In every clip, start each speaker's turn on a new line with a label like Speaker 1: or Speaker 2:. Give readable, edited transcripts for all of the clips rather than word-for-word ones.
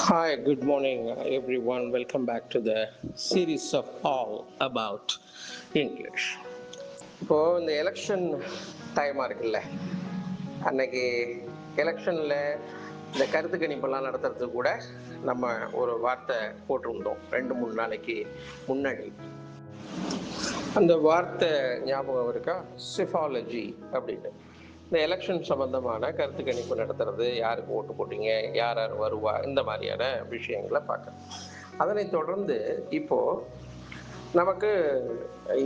Speaker 1: Hi, good morning, everyone. Welcome back to the series of All About English. இப்போ இந்த election டைமாக இருக்குல்ல, அன்னைக்கு எலெக்ஷனில் இந்த கருத்து கணிப்பெல்லாம் நடத்துறதுக்கு கூட நம்ம ஒரு வார்த்தை போட்டிருந்தோம் 2-3 நாளைக்கு முன்னாடி. அந்த வார்த்தை ஞாபகம் இருக்கா? சிஃபாலஜி அப்படின்னு. இந்த எலெக்ஷன் சம்பந்தமான கருத்து கணிப்பு நடத்துறது, யாருக்கு ஓட்டு போட்டீங்க, யார் யார் வருவா, இந்த மாதிரியான விஷயங்களை பார்க்குறோம். அதனை தொடர்ந்து இப்போ நமக்கு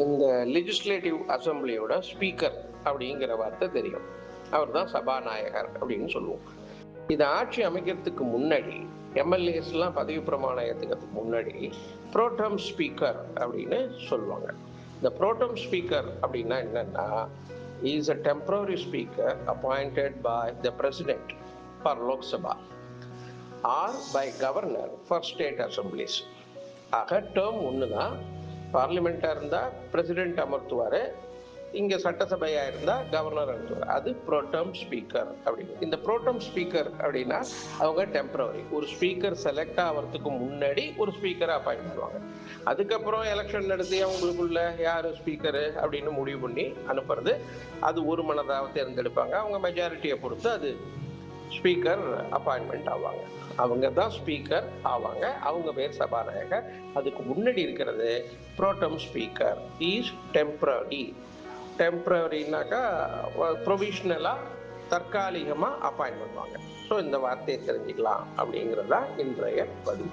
Speaker 1: இந்த லெஜிஸ்லேட்டிவ் அசம்பிளியோட ஸ்பீக்கர் அப்படிங்கிற வார்த்தை தெரியும். அவர் தான் சபாநாயகர் அப்படின்னு சொல்லுவோம். இது ஆட்சி அமைக்கிறதுக்கு முன்னாடி எம்எல்ஏஸ்லாம் பதவி பிரமாணம் ஏற்றுக்கிறதுக்கு முன்னாடி ப்ரோடம் ஸ்பீக்கர் அப்படின்னு சொல்லுவாங்க. இந்த ப்ரோடம் ஸ்பீக்கர் அப்படின்னா என்னன்னா, is a temporary speaker appointed by the president for Lok Sabha or by governor for state assemblies. ஆக டேர்ம் ஒன்று தான். பார்லிமெண்ட்டாக இருந்தால் பிரசிடென்ட் அமர்த்துவார், இங்கே சட்டசபையாக இருந்தால் கவர்னர் அமர்த்துவார். அது ப்ரோடம் ஸ்பீக்கர் அப்படின்னு. இந்த ப்ரோடம் ஸ்பீக்கர் அப்படின்னா அவங்க டெம்பரவரி. ஒரு ஸ்பீக்கர் செலக்ட் ஆகிறதுக்கு முன்னாடி ஒரு ஸ்பீக்கரை அப்பாயிண்ட் பண்ணுவாங்க. அதுக்கப்புறம் எலெக்ஷன் நடத்தி அவங்களுக்குள்ள யார் ஸ்பீக்கரு அப்படின்னு முடிவு பண்ணி அனுப்புறது. அது ஒரு மனதாக தேர்ந்தெடுப்பாங்க. அவங்க மெஜாரிட்டியை பொறுத்து அது ஸ்பீக்கர் அப்பாயின்மெண்ட் ஆவாங்க. அவங்க தான் ஸ்பீக்கர் ஆவாங்க. அவங்க பேர் சபாநாயகர். அதுக்கு முன்னாடி இருக்கிறது ப்ரோடம் ஸ்பீக்கர் இஸ் டெம்பரரி. டெம்பரரினாக்கா ப்ரொவிஷ்னலாக, தற்காலிகமாக அப்பாயின்ட் பண்ணுவாங்க. ஸோ இந்த வார்த்தையை தெரிஞ்சுக்கலாம் அப்படிங்கிறது தான் இன்றைய பதிவு.